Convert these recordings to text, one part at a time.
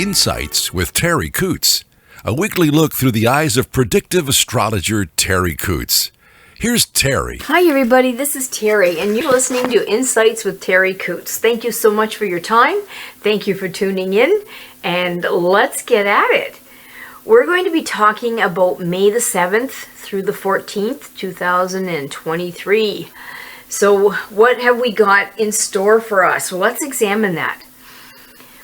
Insights with Terri Ep.119, a weekly look through the eyes of predictive astrologer Terri Ep.119. Here's Terri. Hi everybody, this is Terri, and you're listening to Insights with Terri Ep.119. Thank you so much for your time. Thank you for tuning in, and let's get at it. We're going to be talking about May the 7th through the 14th, 2023. So what have we got in store for us? Well, let's examine that.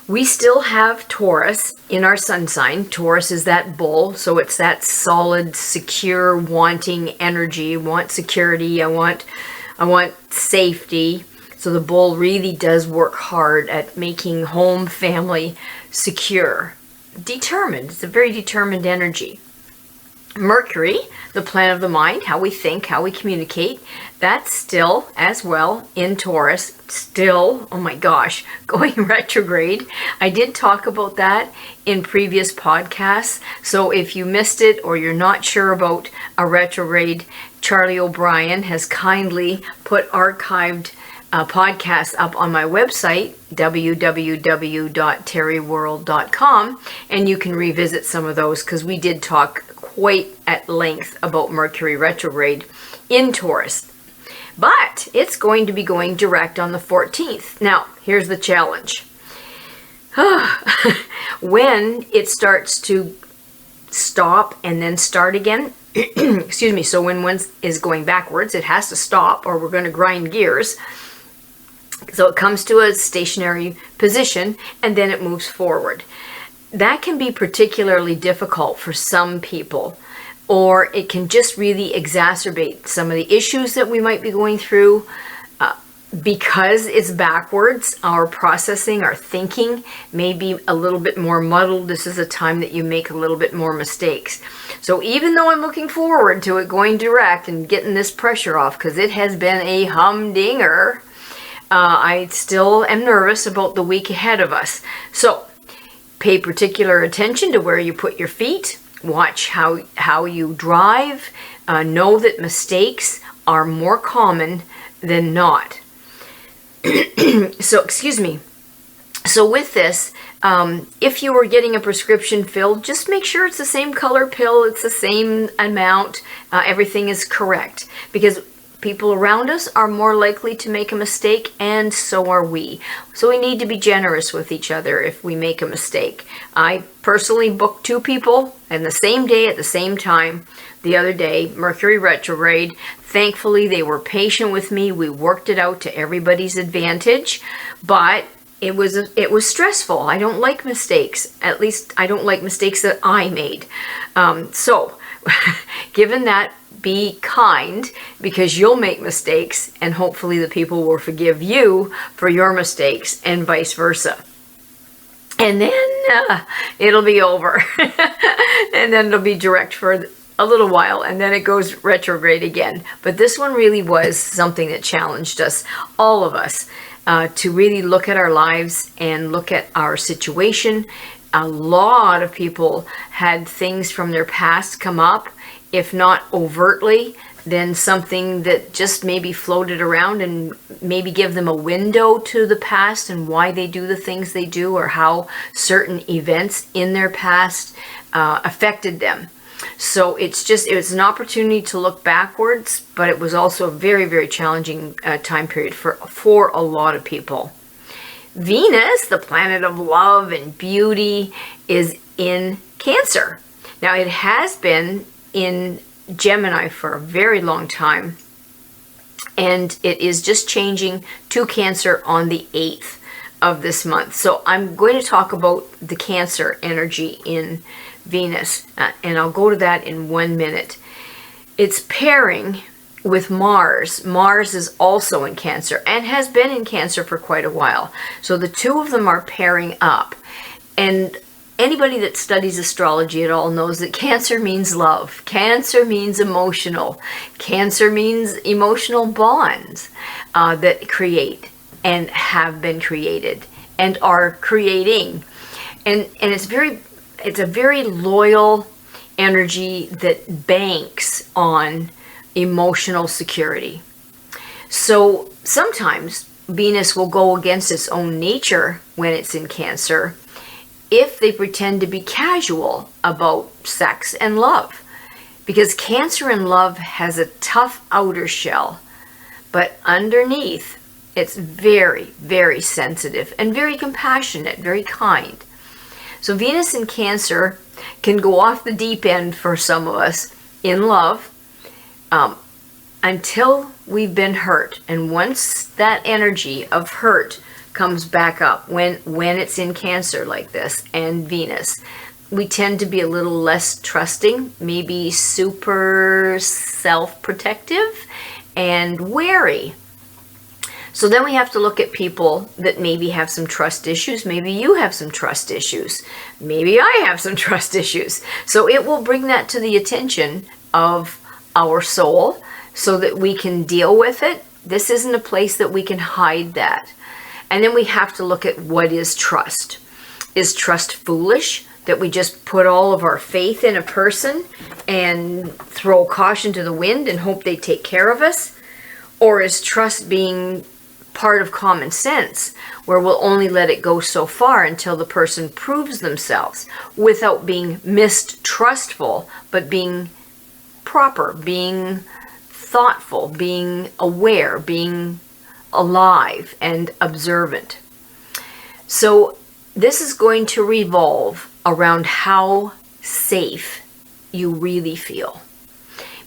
We still have Taurus in our sun sign. Taurus is that bull, so it's that solid, secure, wanting energy. I want security. I want safety. So the bull really does work hard at making home, family secure. Determined. It's a very determined energy. Mercury, the planet of the mind, how we think, how we communicate, that's still as well in Taurus, still, oh my gosh, going retrograde. I did talk about that in previous podcasts, so if you missed it or you're not sure about a retrograde, Charlie O'Brien has kindly put archived podcasts up on my website, www.terriworld.com, and you can revisit some of those because we did talk quite at length about Mercury retrograde in Taurus. But it's going to be going direct on the 14th. Now, here's the challenge. When it starts to stop and then start again, excuse me, so when one is going backwards, it has to stop or we're going to grind gears. So it comes to a stationary position and then it moves forward. That can be particularly difficult for some people, or it can just really exacerbate some of the issues that we might be going through. Because it's backwards, our processing, our thinking may be a little bit more muddled. This is a time that you make a little bit more mistakes. So even though I'm looking forward to it going direct and getting this pressure off, because it has been a humdinger, I still am nervous about the week ahead of us. So pay particular attention to where you put your feet. Watch how you drive. Know that mistakes are more common than not. So, excuse me. So with this, if you were getting a prescription filled, just make sure it's the same color pill, it's the same amount, everything is correct. Because people around us are more likely to make a mistake, and so are we. So we need to be generous with each other if we make a mistake. I personally booked 2 people on the same day at the same time the other day, Mercury retrograde. Thankfully, they were patient with me. We worked it out to everybody's advantage, but it was stressful. I don't like mistakes. At least I don't like mistakes that I made. So given that, be kind, because you'll make mistakes and hopefully the people will forgive you for your mistakes and vice versa. And then it'll be over. And then it'll be direct for a little while and then it goes retrograde again. But this one really was something that challenged us, all of us, to really look at our lives and look at our situation. A lot of people had things from their past come up, if not overtly, then something that just maybe floated around and maybe give them a window to the past and why they do the things they do, or how certain events in their past affected them. So it was an opportunity to look backwards, but it was also a very, very challenging time period for a lot of people. Venus, the planet of love and beauty, is in Cancer. Now it has been in Gemini for a very long time, and it is just changing to Cancer on the 8th of this month. So I'm going to talk about the Cancer energy in Venus, and I'll go to that in 1 minute. It's pairing with Mars. Mars is also in Cancer and has been in Cancer for quite a while. So the two of them are pairing up, and anybody that studies astrology at all knows that Cancer means love. Cancer means emotional. Cancer means emotional bonds that create and have been created and are creating. And it's a very loyal energy that banks on emotional security. So sometimes Venus will go against its own nature when it's in Cancer if they pretend to be casual about sex and love. Because Cancer in love has a tough outer shell, but underneath, it's very, very sensitive and very compassionate, very kind. So Venus in Cancer can go off the deep end for some of us in love until we've been hurt. And once that energy of hurt comes back up, when it's in Cancer like this and Venus, we tend to be a little less trusting, maybe super self-protective and wary. So then we have to look at people that maybe have some trust issues. Maybe you have some trust issues. Maybe I have some trust issues. So it will bring that to the attention of our soul so that we can deal with it. This isn't a place that we can hide that. And then we have to look at what is trust. Is trust foolish? That we just put all of our faith in a person and throw caution to the wind and hope they take care of us? Or is trust being part of common sense, where we'll only let it go so far until the person proves themselves without being mistrustful, but being proper, being thoughtful, being aware, being alive and observant. So this is going to revolve around how safe you really feel,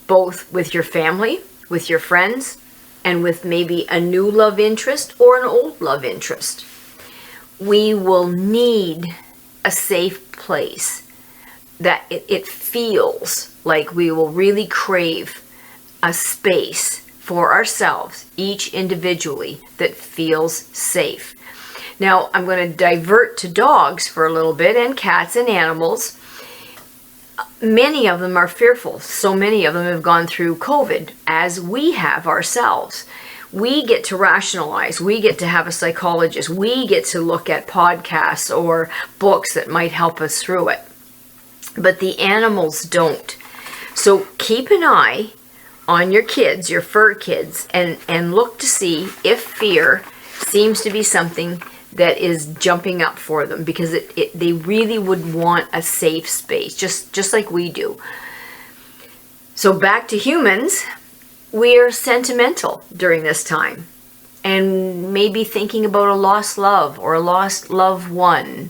both with your family, with your friends, and with maybe a new love interest or an old love interest. We will need a safe place that it feels like we will really crave a space for ourselves, each individually, that feels safe. Now, I'm going to divert to dogs for a little bit, and cats and animals. Many of them are fearful. So many of them have gone through COVID, as we have ourselves. We get to rationalize. We get to have a psychologist. We get to look at podcasts or books that might help us through it. But the animals don't. So keep an eye on your kids, your fur kids, and look to see if fear seems to be something that is jumping up for them, because they really would want a safe space, just like we do. So back to humans, we're sentimental during this time, and maybe thinking about a lost love or a lost loved one,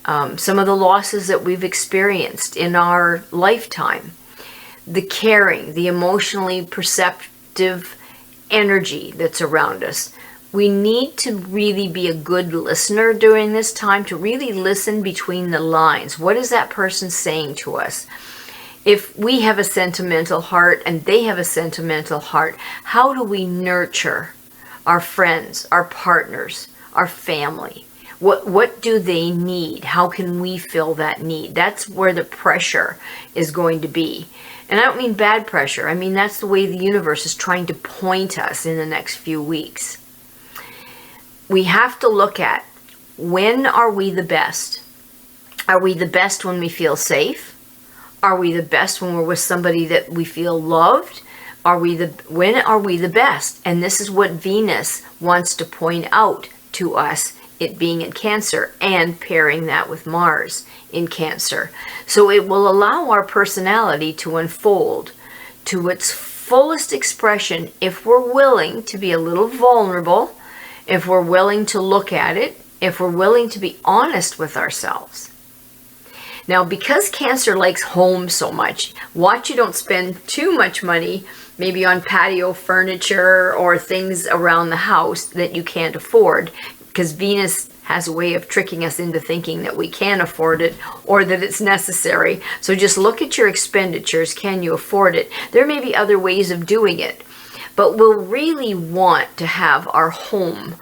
some of the losses that we've experienced in our lifetime, the caring, the emotionally perceptive energy that's around us. We need to really be a good listener during this time, to really listen between the lines. What is that person saying to us? If we have a sentimental heart and they have a sentimental heart, how do we nurture our friends, our partners, our family? What do they need? How can we fill that need? That's where the pressure is going to be. And I don't mean bad pressure. I mean, that's the way the universe is trying to point us in the next few weeks. We have to look at, when are we the best? Are we the best when we feel safe? Are we the best when we're with somebody that we feel loved? When are we the best? And this is what Venus wants to point out to us, it being in Cancer and pairing that with Mars in Cancer. So it will allow our personality to unfold to its fullest expression if we're willing to be a little vulnerable, if we're willing to look at it, if we're willing to be honest with ourselves. Now, because Cancer likes home so much, watch you don't spend too much money maybe on patio furniture or things around the house that you can't afford, because Venus has a way of tricking us into thinking that we can afford it or that it's necessary. So just look at your expenditures. Can you afford it? There may be other ways of doing it, but we'll really want to have our home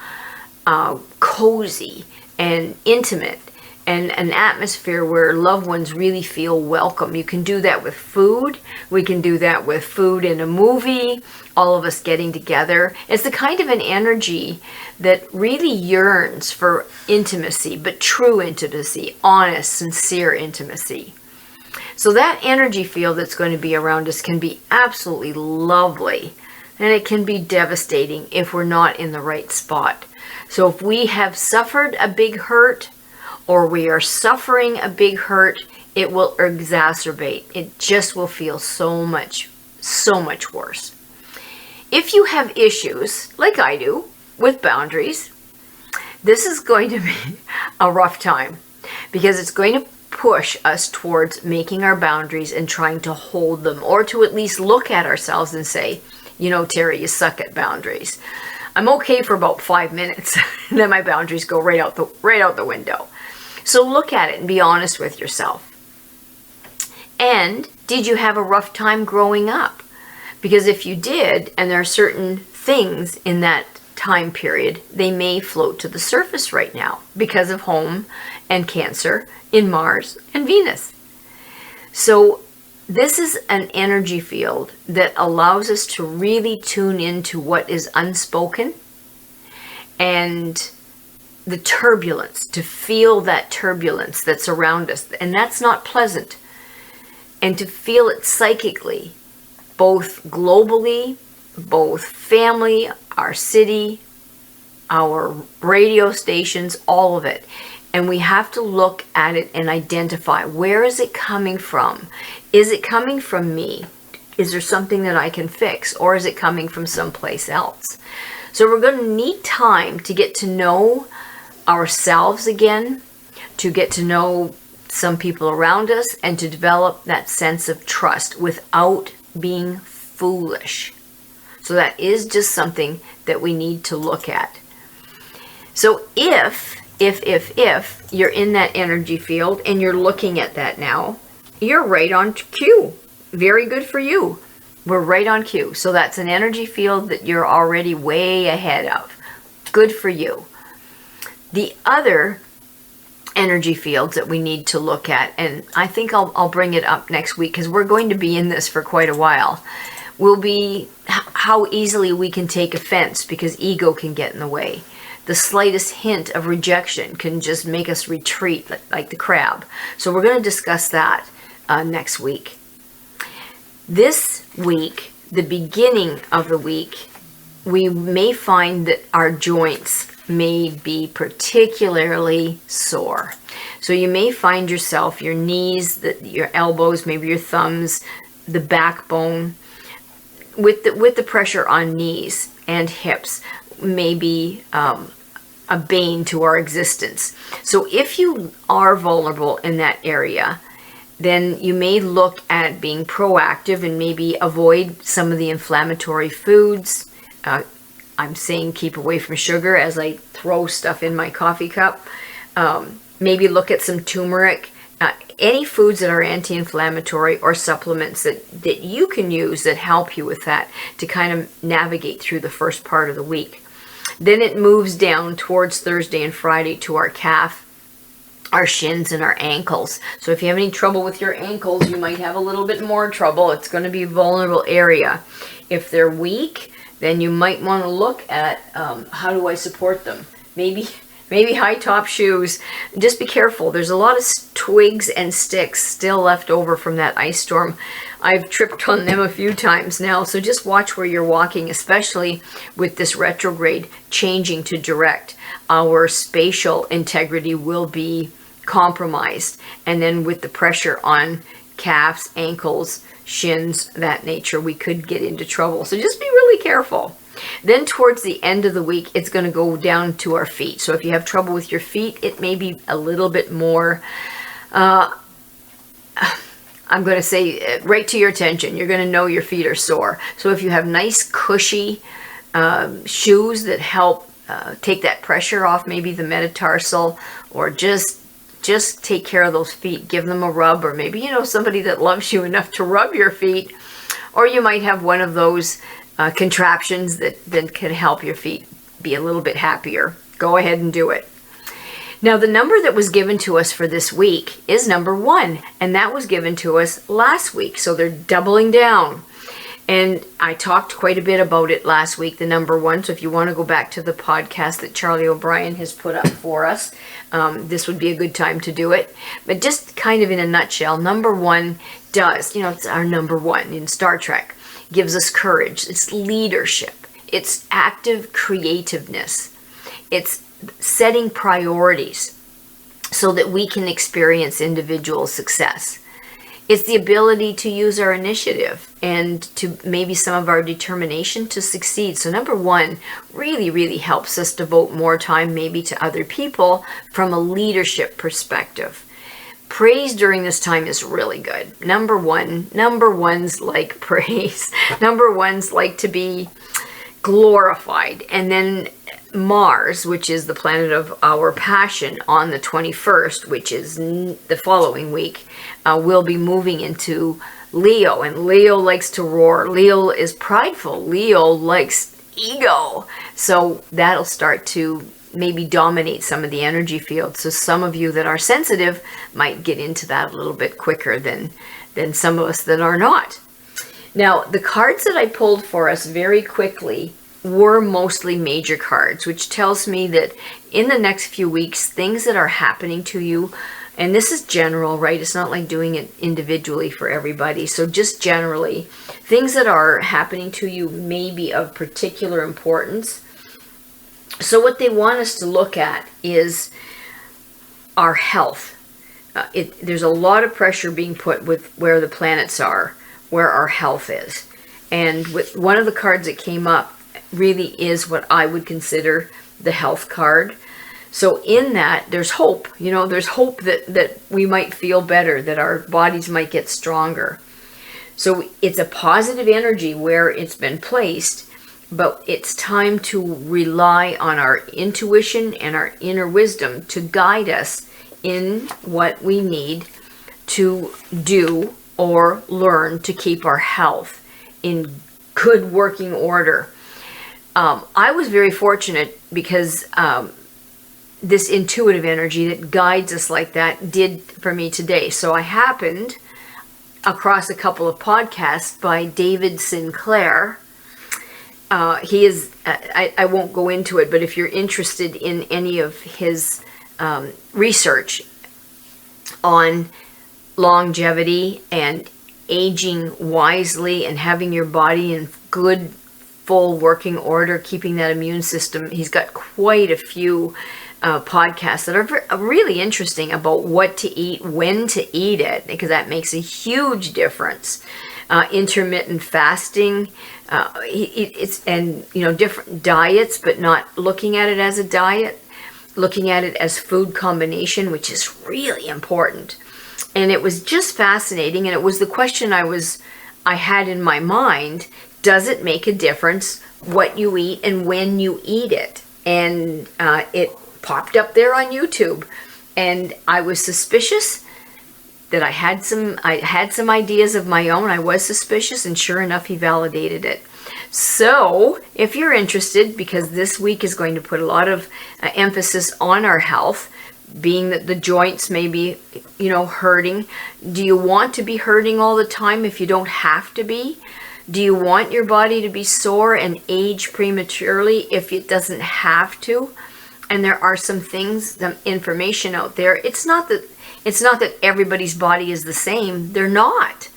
cozy and intimate, and an atmosphere where loved ones really feel welcome. You can do that with food. We can do that with food in a movie, all of us getting together. It's the kind of an energy that really yearns for intimacy, but true intimacy, honest, sincere intimacy. So that energy field that's going to be around us can be absolutely lovely, and it can be devastating if we're not in the right spot. So if we have suffered a big hurt, or we are suffering a big hurt, it will exacerbate. It just will feel so much worse. If you have issues, like I do, with boundaries, this is going to be a rough time because it's going to push us towards making our boundaries and trying to hold them, or to at least look at ourselves and say, you know, Terri, you suck at boundaries. I'm okay for about 5 minutes, and then my boundaries go right out the window. So look at it and be honest with yourself. And did you have a rough time growing up? Because if you did, and there are certain things in that time period, they may float to the surface right now because of home and Cancer in Mars and Venus. So this is an energy field that allows us to really tune into what is unspoken and the turbulence, to feel that turbulence that's around us. And that's not pleasant. And to feel it psychically, both globally, both family, our city, our radio stations, all of it. And we have to look at it and identify, where is it coming from? Is it coming from me? Is there something that I can fix? Or is it coming from someplace else? So we're going to need time to get to know ourselves again, to get to know some people around us, and to develop that sense of trust without being foolish. So that is just something that we need to look at. So if you're in that energy field and you're looking at that now, you're right on cue. Very good for you. We're right on cue. So that's an energy field that you're already way ahead of. Good for you. The other energy fields that we need to look at, and I think I'll bring it up next week because we're going to be in this for quite a while, will be how easily we can take offense because ego can get in the way. The slightest hint of rejection can just make us retreat like the crab. So we're going to discuss that next week. This week, the beginning of the week, we may find that our joints may be particularly sore. So you may find yourself, your knees, your elbows, maybe your thumbs, the backbone, with the pressure on knees and hips, may be a bane to our existence. So if you are vulnerable in that area, then you may look at being proactive and maybe avoid some of the inflammatory foods. I'm saying keep away from sugar as I throw stuff in my coffee cup. Maybe look at some turmeric. Any foods that are anti-inflammatory or supplements that you can use that help you with that to kind of navigate through the first part of the week. Then it moves down towards Thursday and Friday to our calf, our shins, and our ankles. So if you have any trouble with your ankles, you might have a little bit more trouble. It's going to be a vulnerable area. If they're weak, then you might want to look at how do I support them. Maybe high top shoes. Just be careful. There's a lot of twigs and sticks still left over from that ice storm. I've tripped on them a few times now, so just watch where you're walking, especially with this retrograde changing to direct. Our spatial integrity will be compromised, and then with the pressure on calves, ankles, shins, that nature, we could get into trouble. So just be really careful. Then towards the end of the week, it's going to go down to our feet. So if you have trouble with your feet, it may be a little bit more, I'm going to say, right to your attention. You're going to know your feet are sore. So if you have nice, cushy shoes that help take that pressure off, maybe the metatarsal, or just take care of those feet. Give them a rub, or maybe, somebody that loves you enough to rub your feet. Or you might have one of those contraptions that then can help your feet be a little bit happier. Go ahead and do it. Now, the number that was given to us for this week is number 1, and that was given to us last week. So they're doubling down. And I talked quite a bit about it last week, the number 1. So if you want to go back to the podcast that Charlie O'Brien has put up for us, this would be a good time to do it. But just kind of in a nutshell, number 1 does, it's our number 1 in Star Trek, gives us courage. It's leadership. It's active creativeness. It's setting priorities. so that we can experience individual success. It's the ability to use our initiative and to maybe some of our determination to succeed. So number one really, really helps us devote more time maybe to other people from a leadership perspective. Praise during this time is really good. Number ones like praise. Number ones like to be glorified. And then Mars, which is the planet of our passion, on the 21st, which is the following week, will be moving into Leo. And Leo likes to roar. Leo is prideful. Leo likes ego. So that'll start to maybe dominate some of the energy field. So some of you that are sensitive might get into that a little bit quicker than some of us that are not. Now, the cards that I pulled for us very quickly were mostly major cards, which tells me that in the next few weeks, things that are happening to you, and this is general, right? It's not like doing it individually for everybody. So just generally, things that are happening to you may be of particular importance. So what they want us to look at is our health. There's a lot of pressure being put with where the planets are, where our health is. And with one of the cards that came up really is what I would consider the health card. So in that, there's hope. There's hope that we might feel better, that our bodies might get stronger. So it's a positive energy where it's been placed, but it's time to rely on our intuition and our inner wisdom to guide us in what we need to do or learn to keep our health in good working order. I was very fortunate because this intuitive energy that guides us like that did for me today. So I happened across a couple of podcasts by David Sinclair. He is, I won't go into it, but if you're interested in any of his research on longevity and aging wisely and having your body in good full working order, keeping that immune system. He's got quite a few podcasts that are really interesting about what to eat, when to eat it, because that makes a huge difference. Intermittent fasting, different diets, but not looking at it as a diet, looking at it as food combination, which is really important. And it was just fascinating, and it was the question I had in my mind. Does it make a difference what you eat and when you eat it? And it popped up there on YouTube, and I was suspicious that I had some ideas of my own. I was suspicious, and sure enough, he validated it. So if you're interested, because this week is going to put a lot of emphasis on our health, being that the joints may be, hurting. Do you want to be hurting all the time if you don't have to be? Do you want your body to be sore and age prematurely if it doesn't have to? And there are some things, some information out there. It's not that everybody's body is the same. They're not.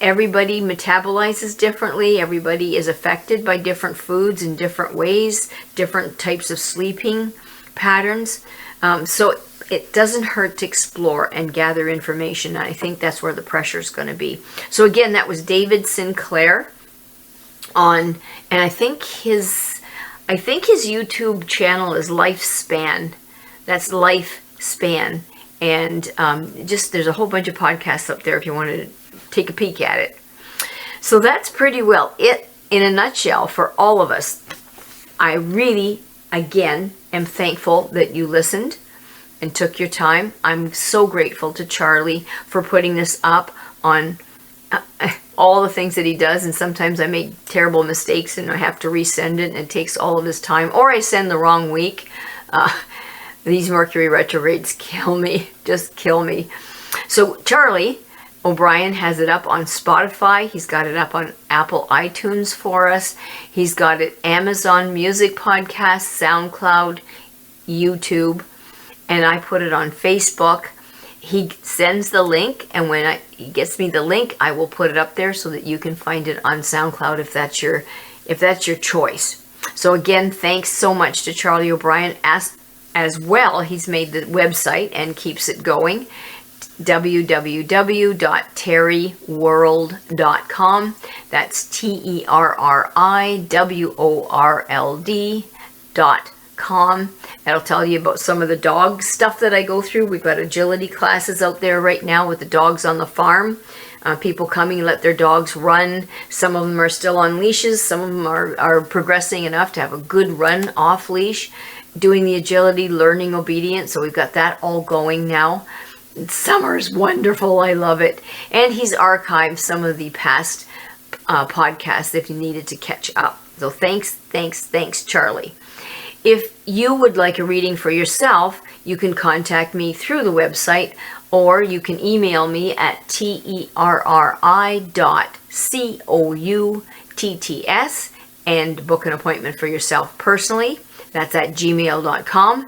Everybody metabolizes differently. Everybody is affected by different foods in different ways, different types of sleeping patterns. So it doesn't hurt to explore and gather information. And I think that's where the pressure is going to be. So again, that was David Sinclair and I think his YouTube channel is Lifespan. That's Lifespan. And there's a whole bunch of podcasts up there if you want to take a peek at it. So that's pretty well it in a nutshell for all of us. I really, again, am thankful that you listened and took your time. I'm so grateful to Charlie for putting this up on all the things that he does, and sometimes I make terrible mistakes and I have to resend it and it takes all of his time, or I send the wrong week. These Mercury retrogrades kill me, just kill me. So Charlie O'Brien has it up on Spotify. He's got it up on Apple iTunes for us. He's got it Amazon Music Podcast, SoundCloud, YouTube, and I put it on Facebook. He sends the link, and when he gets me the link, I will put it up there so that you can find it on SoundCloud if that's your choice. So again, thanks so much to Charlie O'Brien. as well. He's made the website and keeps it going. www.terriworld.com. That's TerriWorld.com. That'll tell you about some of the dog stuff that I go through. We've got agility classes out there right now with the dogs on the farm. People coming and let their dogs run. Some of them are still on leashes. Some of them are progressing enough to have a good run off leash. Doing the agility, learning obedience. So we've got that all going now. Summer's wonderful. I love it. And he's archived some of the past podcasts if you needed to catch up. So thanks, Charlie. If you would like a reading for yourself, you can contact me through the website, or you can email me at terri.coutts and book an appointment for yourself personally. That's at gmail.com.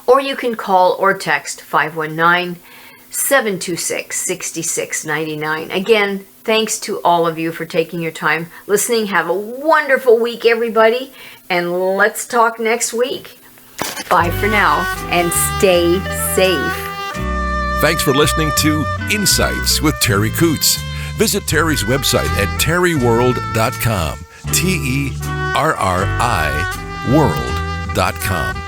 Or you can call or text 519-726-6699. Again, thanks to all of you for taking your time listening. Have a wonderful week, everybody, and let's talk next week. Bye for now, and stay safe. Thanks for listening to Insights with Terri Coots. Visit Terri's website at terriworld.com. TERRI world.com.